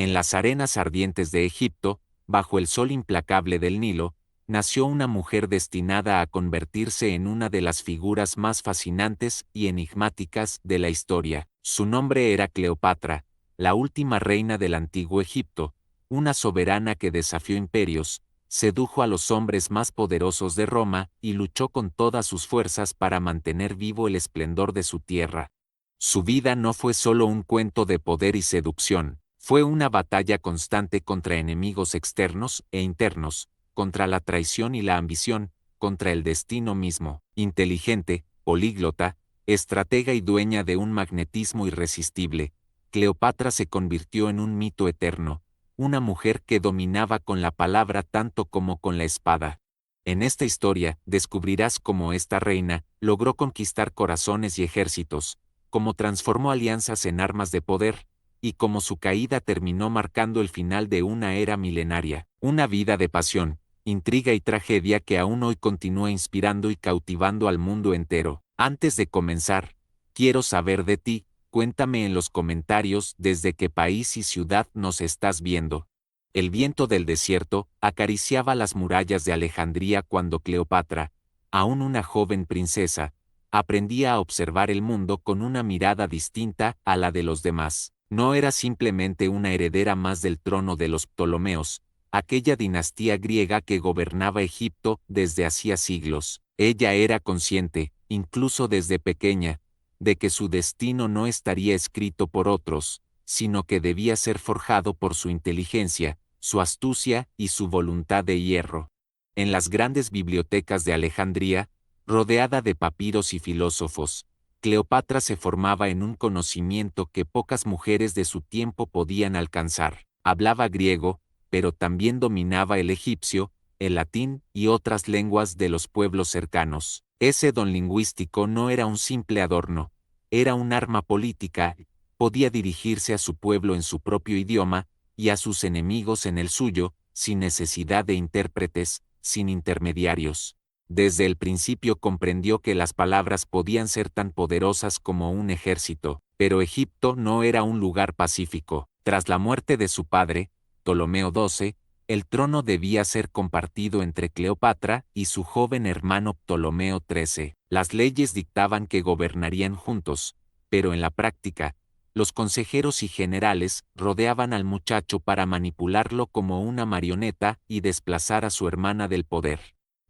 En las arenas ardientes de Egipto, bajo el sol implacable del Nilo, nació una mujer destinada a convertirse en una de las figuras más fascinantes y enigmáticas de la historia. Su nombre era Cleopatra, la última reina del antiguo Egipto, una soberana que desafió imperios, sedujo a los hombres más poderosos de Roma y luchó con todas sus fuerzas para mantener vivo el esplendor de su tierra. Su vida no fue solo un cuento de poder y seducción, fue una batalla constante contra enemigos externos e internos, contra la traición y la ambición, contra el destino mismo. Inteligente, políglota, estratega y dueña de un magnetismo irresistible, Cleopatra se convirtió en un mito eterno, una mujer que dominaba con la palabra tanto como con la espada. En esta historia descubrirás cómo esta reina logró conquistar corazones y ejércitos, cómo transformó alianzas en armas de poder, y cómo su caída terminó marcando el final de una era milenaria, una vida de pasión, intriga y tragedia que aún hoy continúa inspirando y cautivando al mundo entero. Antes de comenzar, quiero saber de ti, cuéntame en los comentarios desde qué país y ciudad nos estás viendo. El viento del desierto acariciaba las murallas de Alejandría cuando Cleopatra, aún una joven princesa, aprendía a observar el mundo con una mirada distinta a la de los demás. No era simplemente una heredera más del trono de los Ptolomeos, aquella dinastía griega que gobernaba Egipto desde hacía siglos. Ella era consciente, incluso desde pequeña, de que su destino no estaría escrito por otros, sino que debía ser forjado por su inteligencia, su astucia y su voluntad de hierro. En las grandes bibliotecas de Alejandría, rodeada de papiros y filósofos, Cleopatra se formaba en un conocimiento que pocas mujeres de su tiempo podían alcanzar. Hablaba griego, pero también dominaba el egipcio, el latín y otras lenguas de los pueblos cercanos. Ese don lingüístico no era un simple adorno, era un arma política, podía dirigirse a su pueblo en su propio idioma y a sus enemigos en el suyo, sin necesidad de intérpretes, sin intermediarios. Desde el principio comprendió que las palabras podían ser tan poderosas como un ejército, pero Egipto no era un lugar pacífico. Tras la muerte de su padre, Ptolomeo XII, el trono debía ser compartido entre Cleopatra y su joven hermano Ptolomeo XIII. Las leyes dictaban que gobernarían juntos, pero en la práctica, los consejeros y generales rodeaban al muchacho para manipularlo como una marioneta y desplazar a su hermana del poder.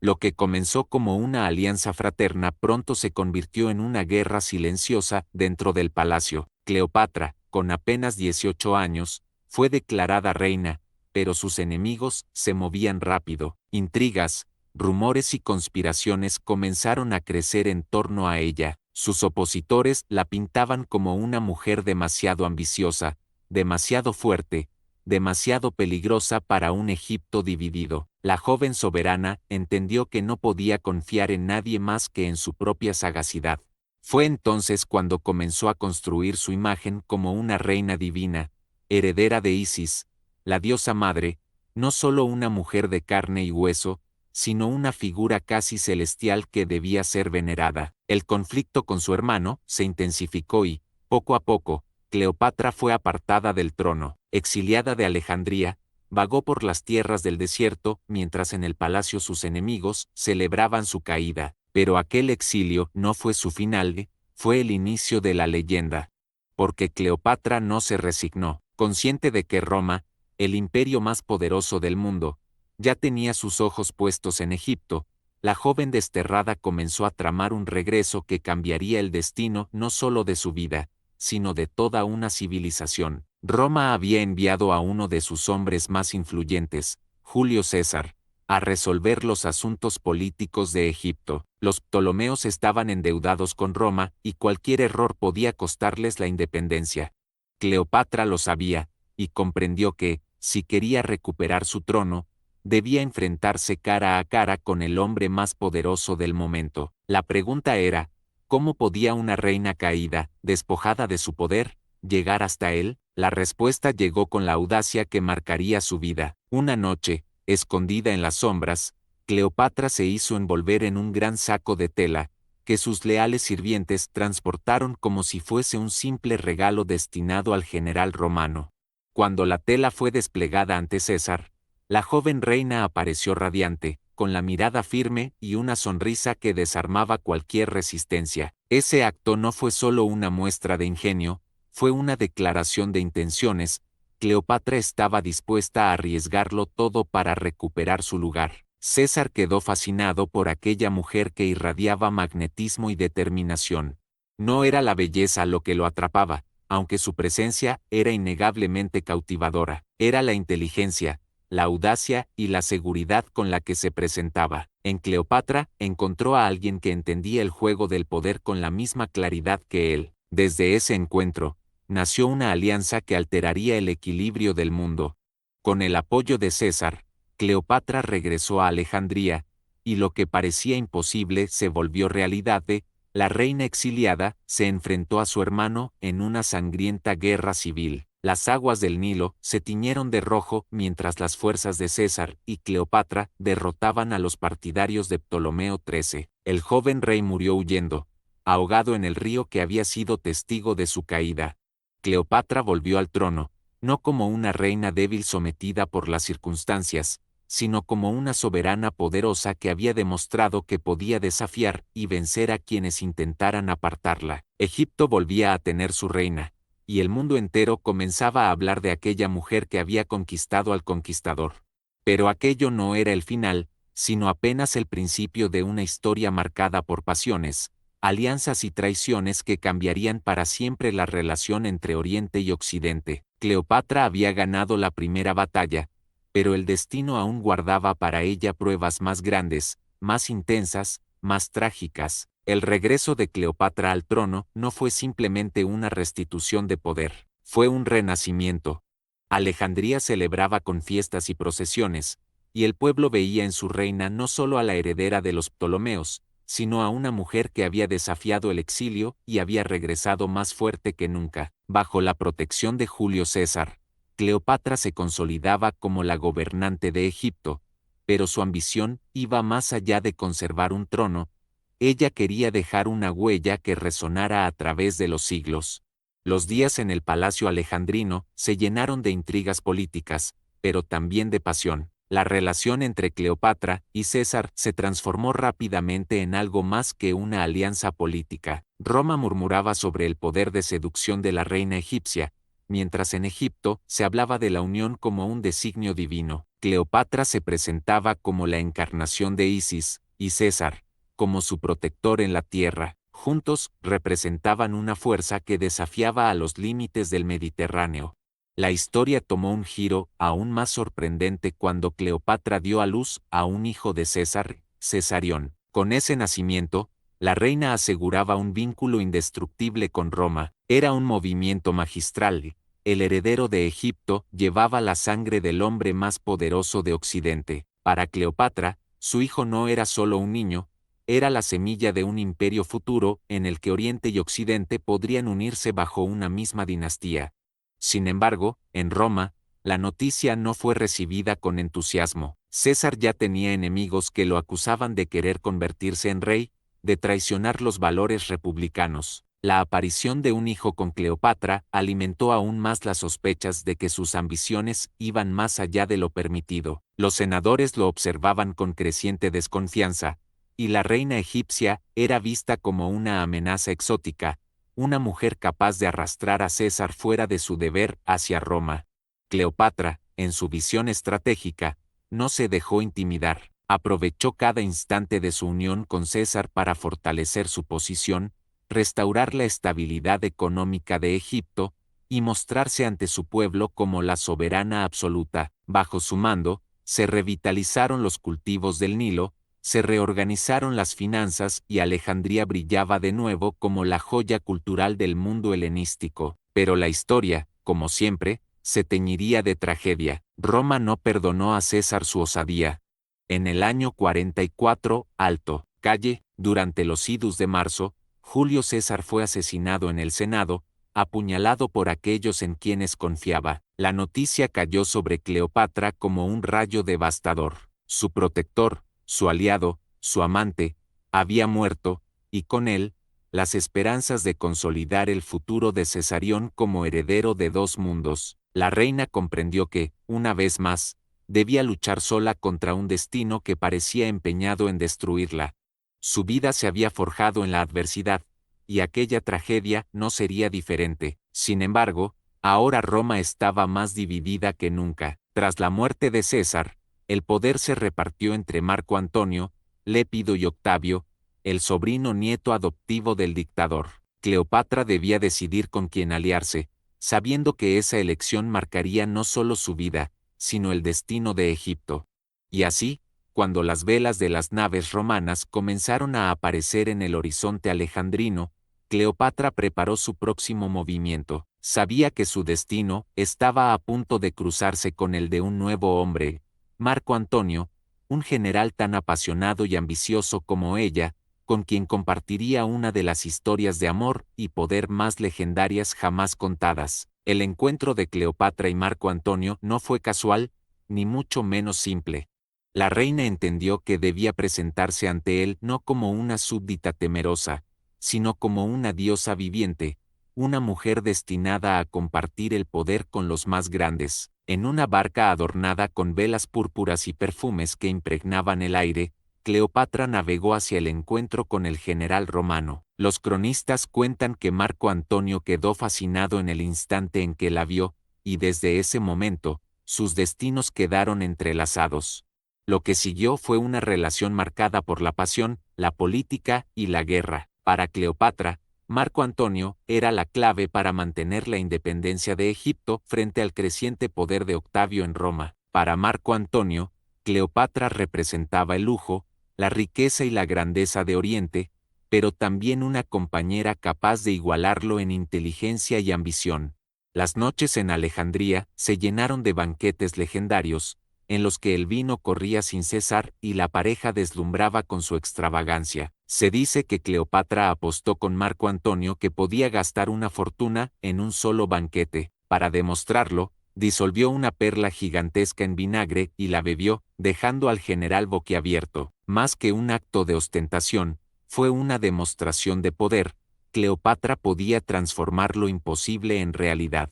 Lo que comenzó como una alianza fraterna pronto se convirtió en una guerra silenciosa dentro del palacio. Cleopatra, con apenas 18 años, fue declarada reina, pero sus enemigos se movían rápido. Intrigas, rumores y conspiraciones comenzaron a crecer en torno a ella. Sus opositores la pintaban como una mujer demasiado ambiciosa, demasiado fuerte, demasiado peligrosa para un Egipto dividido. La joven soberana entendió que no podía confiar en nadie más que en su propia sagacidad. Fue entonces cuando comenzó a construir su imagen como una reina divina, heredera de Isis, la diosa madre, no solo una mujer de carne y hueso, sino una figura casi celestial que debía ser venerada. El conflicto con su hermano se intensificó y, poco a poco, Cleopatra fue apartada del trono. Exiliada de Alejandría, vagó por las tierras del desierto mientras en el palacio sus enemigos celebraban su caída. Pero aquel exilio no fue su final, fue el inicio de la leyenda. Porque Cleopatra no se resignó, consciente de que Roma, el imperio más poderoso del mundo, ya tenía sus ojos puestos en Egipto. La joven desterrada comenzó a tramar un regreso que cambiaría el destino no solo de su vida, sino de toda una civilización. Roma había enviado a uno de sus hombres más influyentes, Julio César, a resolver los asuntos políticos de Egipto. Los Ptolomeos estaban endeudados con Roma y cualquier error podía costarles la independencia. Cleopatra lo sabía, y comprendió que, si quería recuperar su trono, debía enfrentarse cara a cara con el hombre más poderoso del momento. La pregunta era, ¿cómo podía una reina caída, despojada de su poder, llegar hasta él? La respuesta llegó con la audacia que marcaría su vida. Una noche, escondida en las sombras, Cleopatra se hizo envolver en un gran saco de tela, que sus leales sirvientes transportaron como si fuese un simple regalo destinado al general romano. Cuando la tela fue desplegada ante César, la joven reina apareció radiante, con la mirada firme y una sonrisa que desarmaba cualquier resistencia. Ese acto no fue solo una muestra de ingenio, fue una declaración de intenciones. Cleopatra estaba dispuesta a arriesgarlo todo para recuperar su lugar. César quedó fascinado por aquella mujer que irradiaba magnetismo y determinación. No era la belleza lo que lo atrapaba, aunque su presencia era innegablemente cautivadora. Era la inteligencia, la audacia y la seguridad con la que se presentaba. En Cleopatra encontró a alguien que entendía el juego del poder con la misma claridad que él. Desde ese encuentro, nació una alianza que alteraría el equilibrio del mundo. Con el apoyo de César, Cleopatra regresó a Alejandría, y lo que parecía imposible se volvió realidad. La reina exiliada se enfrentó a su hermano en una sangrienta guerra civil. Las aguas del Nilo se tiñeron de rojo mientras las fuerzas de César y Cleopatra derrotaban a los partidarios de Ptolomeo XIII. El joven rey murió huyendo, ahogado en el río que había sido testigo de su caída. Cleopatra volvió al trono, no como una reina débil sometida por las circunstancias, sino como una soberana poderosa que había demostrado que podía desafiar y vencer a quienes intentaran apartarla. Egipto volvía a tener su reina, y el mundo entero comenzaba a hablar de aquella mujer que había conquistado al conquistador. Pero aquello no era el final, sino apenas el principio de una historia marcada por pasiones, alianzas y traiciones que cambiarían para siempre la relación entre Oriente y Occidente. Cleopatra había ganado la primera batalla, pero el destino aún guardaba para ella pruebas más grandes, más intensas, más trágicas. El regreso de Cleopatra al trono no fue simplemente una restitución de poder, fue un renacimiento. Alejandría celebraba con fiestas y procesiones, y el pueblo veía en su reina no solo a la heredera de los Ptolomeos, sino a una mujer que había desafiado el exilio y había regresado más fuerte que nunca. Bajo la protección de Julio César, Cleopatra se consolidaba como la gobernante de Egipto, pero su ambición iba más allá de conservar un trono. Ella quería dejar una huella que resonara a través de los siglos. Los días en el palacio alejandrino se llenaron de intrigas políticas, pero también de pasión. La relación entre Cleopatra y César se transformó rápidamente en algo más que una alianza política. Roma murmuraba sobre el poder de seducción de la reina egipcia, mientras en Egipto se hablaba de la unión como un designio divino. Cleopatra se presentaba como la encarnación de Isis, y César, como su protector en la tierra. Juntos representaban una fuerza que desafiaba a los límites del Mediterráneo. La historia tomó un giro aún más sorprendente cuando Cleopatra dio a luz a un hijo de César, Cesarión. Con ese nacimiento, la reina aseguraba un vínculo indestructible con Roma. Era un movimiento magistral. El heredero de Egipto llevaba la sangre del hombre más poderoso de Occidente. Para Cleopatra, su hijo no era solo un niño, era la semilla de un imperio futuro en el que Oriente y Occidente podrían unirse bajo una misma dinastía. Sin embargo, en Roma, la noticia no fue recibida con entusiasmo. César ya tenía enemigos que lo acusaban de querer convertirse en rey, de traicionar los valores republicanos. La aparición de un hijo con Cleopatra alimentó aún más las sospechas de que sus ambiciones iban más allá de lo permitido. Los senadores lo observaban con creciente desconfianza, y la reina egipcia era vista como una amenaza exótica, una mujer capaz de arrastrar a César fuera de su deber hacia Roma. Cleopatra, en su visión estratégica, no se dejó intimidar. Aprovechó cada instante de su unión con César para fortalecer su posición, restaurar la estabilidad económica de Egipto y mostrarse ante su pueblo como la soberana absoluta. Bajo su mando, se revitalizaron los cultivos del Nilo, se reorganizaron las finanzas y Alejandría brillaba de nuevo como la joya cultural del mundo helenístico. Pero la historia, como siempre, se teñiría de tragedia. Roma no perdonó a César su osadía. En el año 44, Alto, calle, durante los idus de marzo, Julio César fue asesinado en el Senado, apuñalado por aquellos en quienes confiaba. La noticia cayó sobre Cleopatra como un rayo devastador. Su protector, su aliado, su amante, había muerto, y con él, las esperanzas de consolidar el futuro de Cesarión como heredero de dos mundos. La reina comprendió que, una vez más, debía luchar sola contra un destino que parecía empeñado en destruirla. Su vida se había forjado en la adversidad, y aquella tragedia no sería diferente. Sin embargo, ahora Roma estaba más dividida que nunca. Tras la muerte de César, el poder se repartió entre Marco Antonio, Lépido y Octavio, el sobrino nieto adoptivo del dictador. Cleopatra debía decidir con quién aliarse, sabiendo que esa elección marcaría no solo su vida, sino el destino de Egipto. Y así, cuando las velas de las naves romanas comenzaron a aparecer en el horizonte alejandrino, Cleopatra preparó su próximo movimiento. Sabía que su destino estaba a punto de cruzarse con el de un nuevo hombre, Marco Antonio, un general tan apasionado y ambicioso como ella, con quien compartiría una de las historias de amor y poder más legendarias jamás contadas. El encuentro de Cleopatra y Marco Antonio no fue casual, ni mucho menos simple. La reina entendió que debía presentarse ante él no como una súbdita temerosa, sino como una diosa viviente, una mujer destinada a compartir el poder con los más grandes. En una barca adornada con velas púrpuras y perfumes que impregnaban el aire, Cleopatra navegó hacia el encuentro con el general romano. Los cronistas cuentan que Marco Antonio quedó fascinado en el instante en que la vio, y desde ese momento, sus destinos quedaron entrelazados. Lo que siguió fue una relación marcada por la pasión, la política y la guerra. Para Cleopatra, Marco Antonio era la clave para mantener la independencia de Egipto frente al creciente poder de Octavio en Roma. Para Marco Antonio, Cleopatra representaba el lujo, la riqueza y la grandeza de Oriente, pero también una compañera capaz de igualarlo en inteligencia y ambición. Las noches en Alejandría se llenaron de banquetes legendarios, en los que el vino corría sin cesar y la pareja deslumbraba con su extravagancia. Se dice que Cleopatra apostó con Marco Antonio que podía gastar una fortuna en un solo banquete. Para demostrarlo, disolvió una perla gigantesca en vinagre y la bebió, dejando al general boquiabierto. Más que un acto de ostentación, fue una demostración de poder. Cleopatra podía transformar lo imposible en realidad.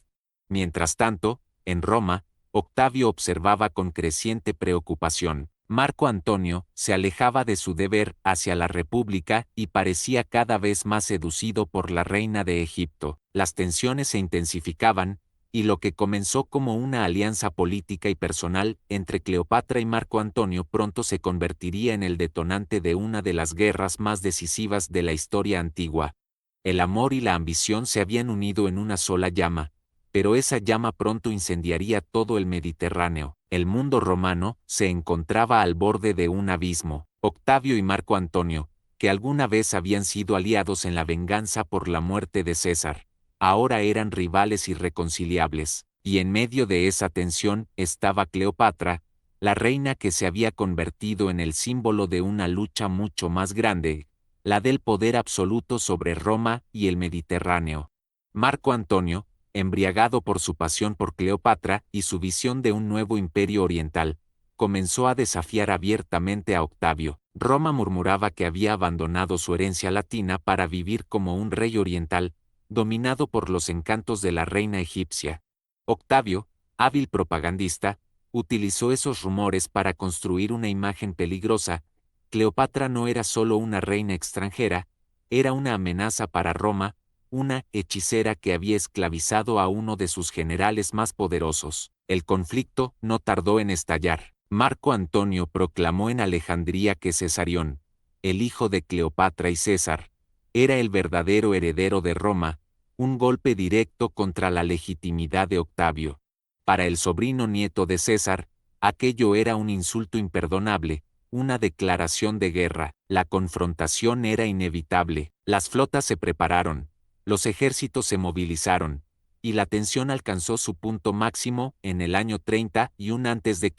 Mientras tanto, en Roma, Octavio observaba con creciente preocupación. Marco Antonio se alejaba de su deber hacia la República y parecía cada vez más seducido por la reina de Egipto. Las tensiones se intensificaban, y lo que comenzó como una alianza política y personal entre Cleopatra y Marco Antonio pronto se convertiría en el detonante de una de las guerras más decisivas de la historia antigua. El amor y la ambición se habían unido en una sola llama, pero esa llama pronto incendiaría todo el Mediterráneo. El mundo romano se encontraba al borde de un abismo. Octavio y Marco Antonio, que alguna vez habían sido aliados en la venganza por la muerte de César, ahora eran rivales irreconciliables, y en medio de esa tensión estaba Cleopatra, la reina que se había convertido en el símbolo de una lucha mucho más grande, la del poder absoluto sobre Roma y el Mediterráneo. Marco Antonio, embriagado por su pasión por Cleopatra y su visión de un nuevo imperio oriental, comenzó a desafiar abiertamente a Octavio. Roma murmuraba que había abandonado su herencia latina para vivir como un rey oriental, dominado por los encantos de la reina egipcia. Octavio, hábil propagandista, utilizó esos rumores para construir una imagen peligrosa. Cleopatra no era solo una reina extranjera, era una amenaza para Roma, una hechicera que había esclavizado a uno de sus generales más poderosos. El conflicto no tardó en estallar. Marco Antonio proclamó en Alejandría que Cesarión, el hijo de Cleopatra y César, era el verdadero heredero de Roma, un golpe directo contra la legitimidad de Octavio. Para el sobrino nieto de César, aquello era un insulto imperdonable, una declaración de guerra. La confrontación era inevitable. Las flotas se prepararon, los ejércitos se movilizaron, y la tensión alcanzó su punto máximo en el año 31 a.C.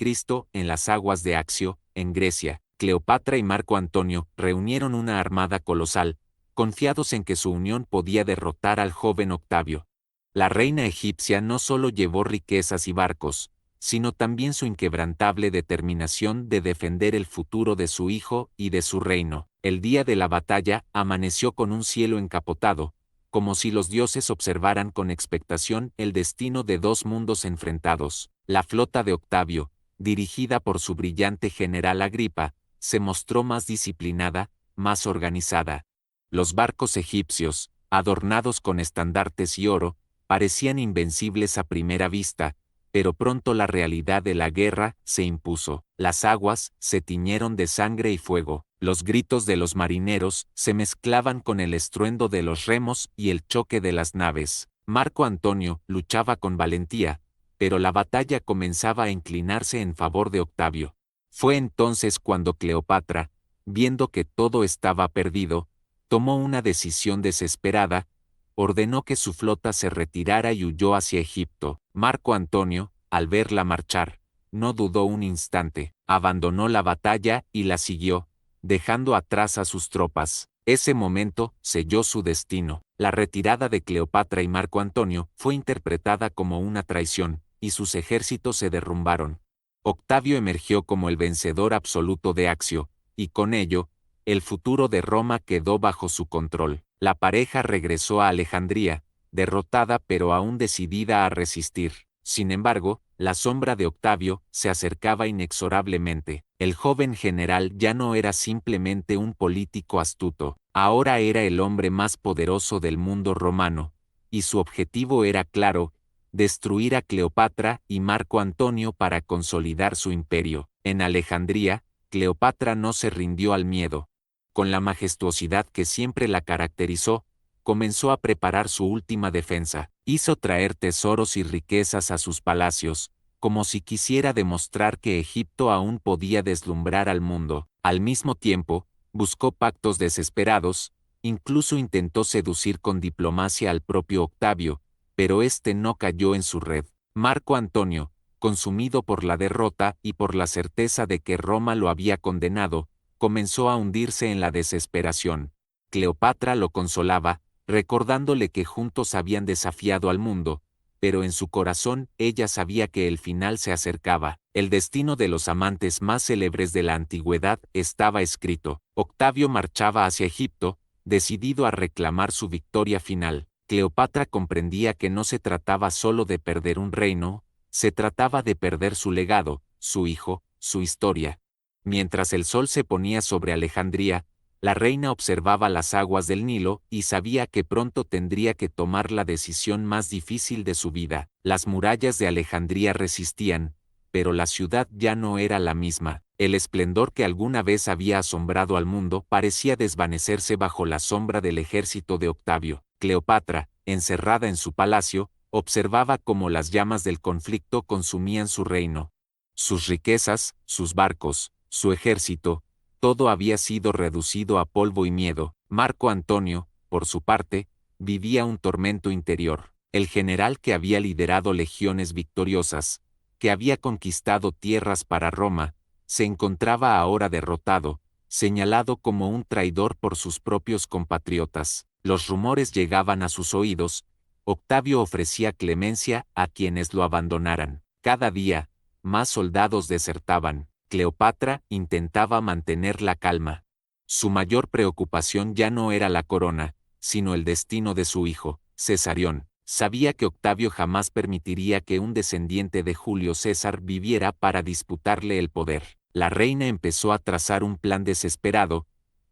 en las aguas de Accio, en Grecia. Cleopatra y Marco Antonio reunieron una armada colosal, confiados en que su unión podía derrotar al joven Octavio. La reina egipcia no solo llevó riquezas y barcos, sino también su inquebrantable determinación de defender el futuro de su hijo y de su reino. El día de la batalla amaneció con un cielo encapotado, como si los dioses observaran con expectación el destino de dos mundos enfrentados. La flota de Octavio, dirigida por su brillante general Agripa, se mostró más disciplinada, más organizada. Los barcos egipcios, adornados con estandartes y oro, parecían invencibles a primera vista, pero pronto la realidad de la guerra se impuso. Las aguas se tiñeron de sangre y fuego. Los gritos de los marineros se mezclaban con el estruendo de los remos y el choque de las naves. Marco Antonio luchaba con valentía, pero la batalla comenzaba a inclinarse en favor de Octavio. Fue entonces cuando Cleopatra, viendo que todo estaba perdido, tomó una decisión desesperada, ordenó que su flota se retirara y huyó hacia Egipto. Marco Antonio, al verla marchar, no dudó un instante, abandonó la batalla y la siguió, dejando atrás a sus tropas. Ese momento selló su destino. La retirada de Cleopatra y Marco Antonio fue interpretada como una traición, y sus ejércitos se derrumbaron. Octavio emergió como el vencedor absoluto de Accio, y con ello, el futuro de Roma quedó bajo su control. La pareja regresó a Alejandría, derrotada pero aún decidida a resistir. Sin embargo, la sombra de Octavio se acercaba inexorablemente. El joven general ya no era simplemente un político astuto, ahora era el hombre más poderoso del mundo romano, y su objetivo era claro: destruir a Cleopatra y Marco Antonio para consolidar su imperio. En Alejandría, Cleopatra no se rindió al miedo. Con la majestuosidad que siempre la caracterizó, comenzó a preparar su última defensa. Hizo traer tesoros y riquezas a sus palacios, como si quisiera demostrar que Egipto aún podía deslumbrar al mundo. Al mismo tiempo, buscó pactos desesperados, incluso intentó seducir con diplomacia al propio Octavio, pero este no cayó en su red. Marco Antonio, consumido por la derrota y por la certeza de que Roma lo había condenado, comenzó a hundirse en la desesperación. Cleopatra lo consolaba, recordándole que juntos habían desafiado al mundo, pero en su corazón ella sabía que el final se acercaba. El destino de los amantes más célebres de la antigüedad estaba escrito. Octavio marchaba hacia Egipto, decidido a reclamar su victoria final. Cleopatra comprendía que no se trataba solo de perder un reino, se trataba de perder su legado, su hijo, su historia. Mientras el sol se ponía sobre Alejandría, la reina observaba las aguas del Nilo y sabía que pronto tendría que tomar la decisión más difícil de su vida. Las murallas de Alejandría resistían, pero la ciudad ya no era la misma. El esplendor que alguna vez había asombrado al mundo parecía desvanecerse bajo la sombra del ejército de Octavio. Cleopatra, encerrada en su palacio, observaba cómo las llamas del conflicto consumían su reino. Sus riquezas, sus barcos, su ejército, todo había sido reducido a polvo y miedo. Marco Antonio, por su parte, vivía un tormento interior. El general que había liderado legiones victoriosas, que había conquistado tierras para Roma, se encontraba ahora derrotado, señalado como un traidor por sus propios compatriotas. Los rumores llegaban a sus oídos. Octavio ofrecía clemencia a quienes lo abandonaran. Cada día, más soldados desertaban. Cleopatra intentaba mantener la calma. Su mayor preocupación ya no era la corona, sino el destino de su hijo, Cesarión. Sabía que Octavio jamás permitiría que un descendiente de Julio César viviera para disputarle el poder. La reina empezó a trazar un plan desesperado: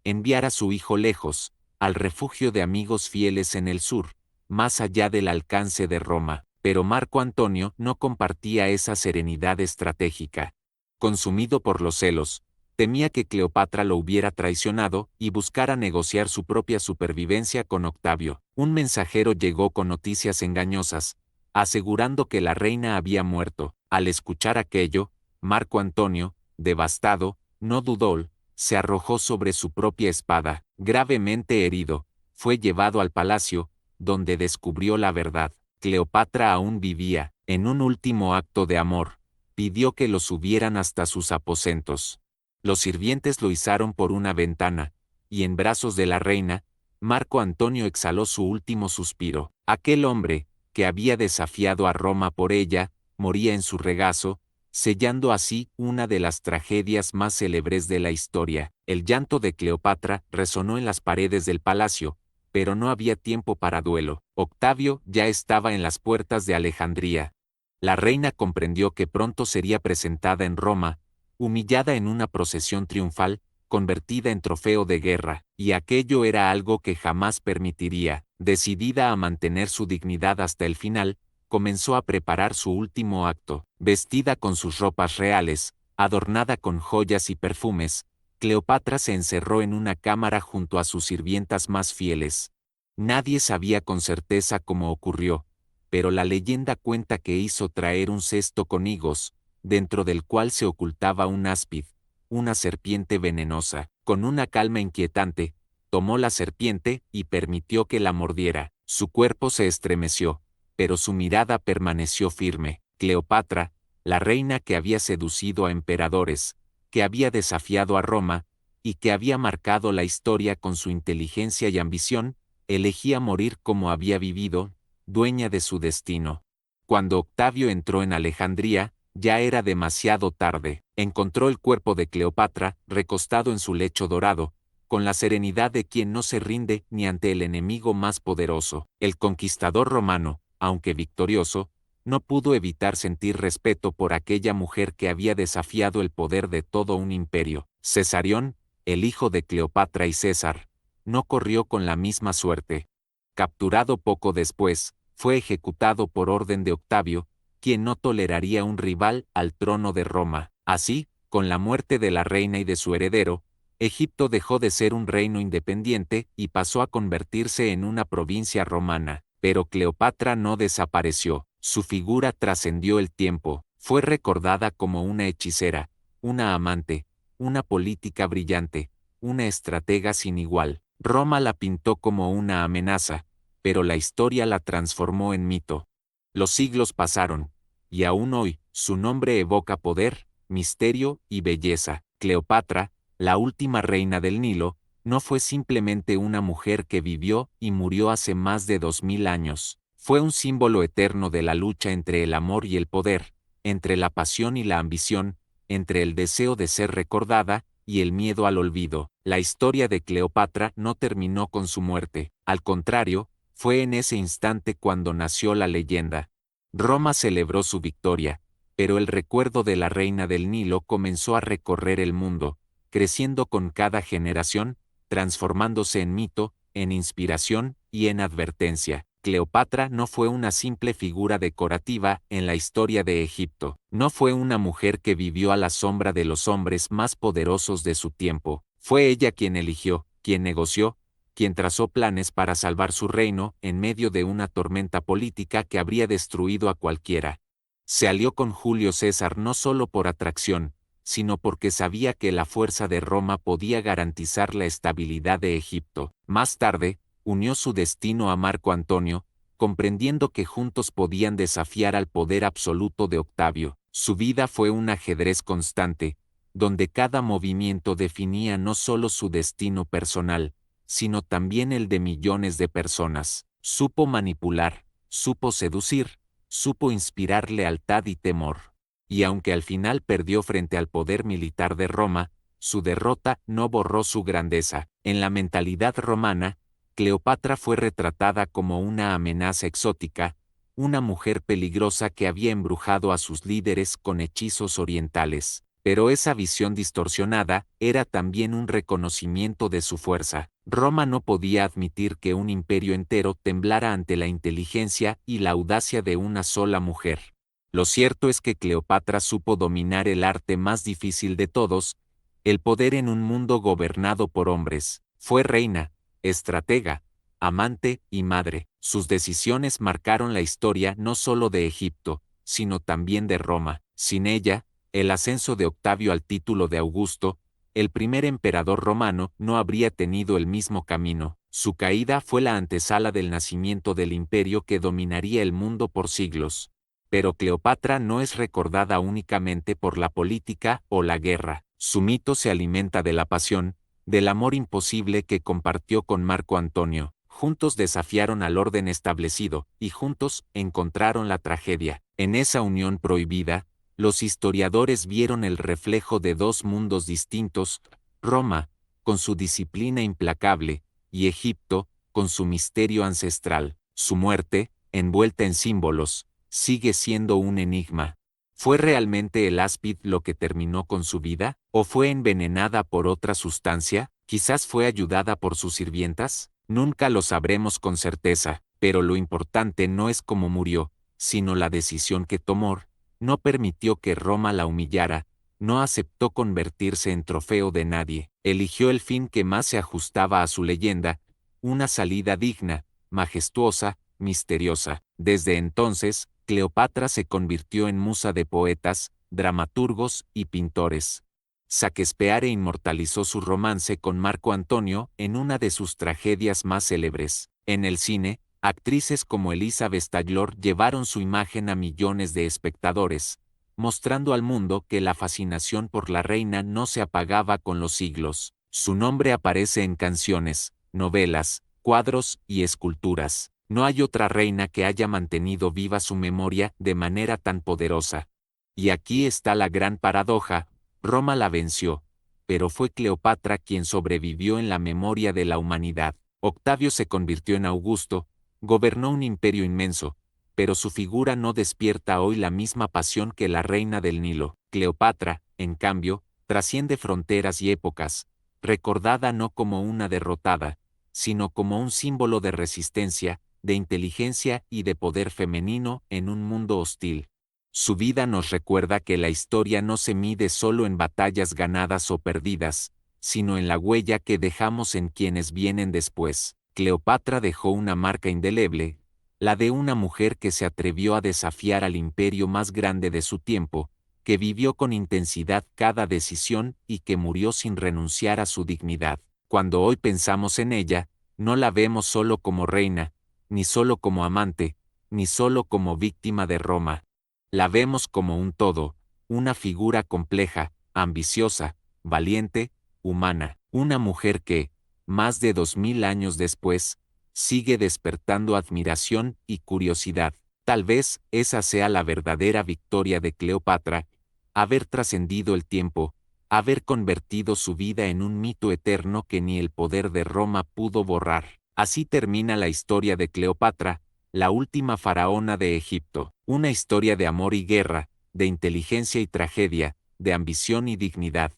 enviar a su hijo lejos, al refugio de amigos fieles en el sur, más allá del alcance de Roma. Pero Marco Antonio no compartía esa serenidad estratégica. Consumido por los celos, temía que Cleopatra lo hubiera traicionado y buscara negociar su propia supervivencia con Octavio. Un mensajero llegó con noticias engañosas, asegurando que la reina había muerto. Al escuchar aquello, Marco Antonio, devastado, no dudó, se arrojó sobre su propia espada. Gravemente herido, fue llevado al palacio, donde descubrió la verdad. Cleopatra aún vivía. En un último acto de amor, pidió que lo subieran hasta sus aposentos. Los sirvientes lo izaron por una ventana, y en brazos de la reina, Marco Antonio exhaló su último suspiro. Aquel hombre, que había desafiado a Roma por ella, moría en su regazo, sellando así una de las tragedias más célebres de la historia. El llanto de Cleopatra resonó en las paredes del palacio, pero no había tiempo para duelo. Octavio ya estaba en las puertas de Alejandría. La reina comprendió que pronto sería presentada en Roma, humillada en una procesión triunfal, convertida en trofeo de guerra, y aquello era algo que jamás permitiría. Decidida a mantener su dignidad hasta el final, comenzó a preparar su último acto. Vestida con sus ropas reales, adornada con joyas y perfumes, Cleopatra se encerró en una cámara junto a sus sirvientas más fieles. Nadie sabía con certeza cómo ocurrió, pero la leyenda cuenta que hizo traer un cesto con higos, dentro del cual se ocultaba un áspid, una serpiente venenosa. Con una calma inquietante, tomó la serpiente y permitió que la mordiera. Su cuerpo se estremeció, pero su mirada permaneció firme. Cleopatra, la reina que había seducido a emperadores, que había desafiado a Roma, y que había marcado la historia con su inteligencia y ambición, elegía morir como había vivido, dueña de su destino. Cuando Octavio entró en Alejandría, ya era demasiado tarde. Encontró el cuerpo de Cleopatra, recostado en su lecho dorado, con la serenidad de quien no se rinde ni ante el enemigo más poderoso. El conquistador romano, aunque victorioso, no pudo evitar sentir respeto por aquella mujer que había desafiado el poder de todo un imperio. Cesarión, el hijo de Cleopatra y César, no corrió con la misma suerte. Capturado poco después, fue ejecutado por orden de Octavio, quien no toleraría un rival al trono de Roma. Así, con la muerte de la reina y de su heredero, Egipto dejó de ser un reino independiente y pasó a convertirse en una provincia romana. Pero Cleopatra no desapareció. Su figura trascendió el tiempo. Fue recordada como una hechicera, una amante, una política brillante, una estratega sin igual. Roma la pintó como una amenaza, pero la historia la transformó en mito. Los siglos pasaron, y aún hoy, su nombre evoca poder, misterio y belleza. Cleopatra, la última reina del Nilo, no fue simplemente una mujer que vivió y murió hace más de 2000 años. Fue un símbolo eterno de la lucha entre el amor y el poder, entre la pasión y la ambición, entre el deseo de ser recordada y el miedo al olvido. La historia de Cleopatra no terminó con su muerte, al contrario, fue en ese instante cuando nació la leyenda. Roma celebró su victoria, pero el recuerdo de la reina del Nilo comenzó a recorrer el mundo, creciendo con cada generación, transformándose en mito, en inspiración y en advertencia. Cleopatra no fue una simple figura decorativa en la historia de Egipto. No fue una mujer que vivió a la sombra de los hombres más poderosos de su tiempo. Fue ella quien eligió, quien negoció, quien trazó planes para salvar su reino en medio de una tormenta política que habría destruido a cualquiera. Se alió con Julio César no solo por atracción, sino porque sabía que la fuerza de Roma podía garantizar la estabilidad de Egipto. Más tarde, unió su destino a Marco Antonio, comprendiendo que juntos podían desafiar al poder absoluto de Octavio. Su vida fue un ajedrez constante, donde cada movimiento definía no solo su destino personal, sino también el de millones de personas. Supo manipular, supo seducir, supo inspirar lealtad y temor. Y aunque al final perdió frente al poder militar de Roma, su derrota no borró su grandeza. En la mentalidad romana, Cleopatra fue retratada como una amenaza exótica, una mujer peligrosa que había embrujado a sus líderes con hechizos orientales. Pero esa visión distorsionada era también un reconocimiento de su fuerza. Roma no podía admitir que un imperio entero temblara ante la inteligencia y la audacia de una sola mujer. Lo cierto es que Cleopatra supo dominar el arte más difícil de todos, el poder en un mundo gobernado por hombres. Fue reina, estratega, amante y madre. Sus decisiones marcaron la historia no solo de Egipto, sino también de Roma. Sin ella, el ascenso de Octavio al título de Augusto, el primer emperador romano, no habría tenido el mismo camino. Su caída fue la antesala del nacimiento del imperio que dominaría el mundo por siglos. Pero Cleopatra no es recordada únicamente por la política o la guerra. Su mito se alimenta de la pasión, del amor imposible que compartió con Marco Antonio. Juntos desafiaron al orden establecido, y juntos encontraron la tragedia. En esa unión prohibida, los historiadores vieron el reflejo de dos mundos distintos, Roma, con su disciplina implacable, y Egipto, con su misterio ancestral. Su muerte, envuelta en símbolos, sigue siendo un enigma. ¿Fue realmente el áspid lo que terminó con su vida? ¿O fue envenenada por otra sustancia? ¿Quizás fue ayudada por sus sirvientas? Nunca lo sabremos con certeza, pero lo importante no es cómo murió, sino la decisión que tomó. No permitió que Roma la humillara, no aceptó convertirse en trofeo de nadie, eligió el fin que más se ajustaba a su leyenda, una salida digna, majestuosa, misteriosa. Desde entonces, Cleopatra se convirtió en musa de poetas, dramaturgos y pintores. Shakespeare inmortalizó su romance con Marco Antonio en una de sus tragedias más célebres. En el cine, actrices como Elizabeth Taylor llevaron su imagen a millones de espectadores, mostrando al mundo que la fascinación por la reina no se apagaba con los siglos. Su nombre aparece en canciones, novelas, cuadros y esculturas. No hay otra reina que haya mantenido viva su memoria de manera tan poderosa. Y aquí está la gran paradoja: Roma la venció, pero fue Cleopatra quien sobrevivió en la memoria de la humanidad. Octavio se convirtió en Augusto, gobernó un imperio inmenso, pero su figura no despierta hoy la misma pasión que la reina del Nilo. Cleopatra, en cambio, trasciende fronteras y épocas, recordada no como una derrotada, sino como un símbolo de resistencia, de inteligencia y de poder femenino en un mundo hostil. Su vida nos recuerda que la historia no se mide solo en batallas ganadas o perdidas, sino en la huella que dejamos en quienes vienen después. Cleopatra dejó una marca indeleble, la de una mujer que se atrevió a desafiar al imperio más grande de su tiempo, que vivió con intensidad cada decisión y que murió sin renunciar a su dignidad. Cuando hoy pensamos en ella, no la vemos solo como reina, ni solo como amante, ni solo como víctima de Roma. La vemos como un todo, una figura compleja, ambiciosa, valiente, humana, una mujer que, más de 2000 años después, sigue despertando admiración y curiosidad. Tal vez esa sea la verdadera victoria de Cleopatra: haber trascendido el tiempo, haber convertido su vida en un mito eterno que ni el poder de Roma pudo borrar. Así termina la historia de Cleopatra, la última faraona de Egipto, una historia de amor y guerra, de inteligencia y tragedia, de ambición y dignidad.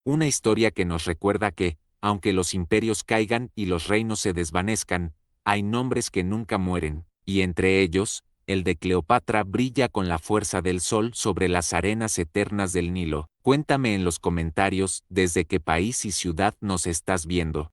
Una historia que nos recuerda que, aunque los imperios caigan y los reinos se desvanezcan, hay nombres que nunca mueren, y entre ellos, el de Cleopatra brilla con la fuerza del sol sobre las arenas eternas del Nilo. Cuéntame en los comentarios desde qué país y ciudad nos estás viendo.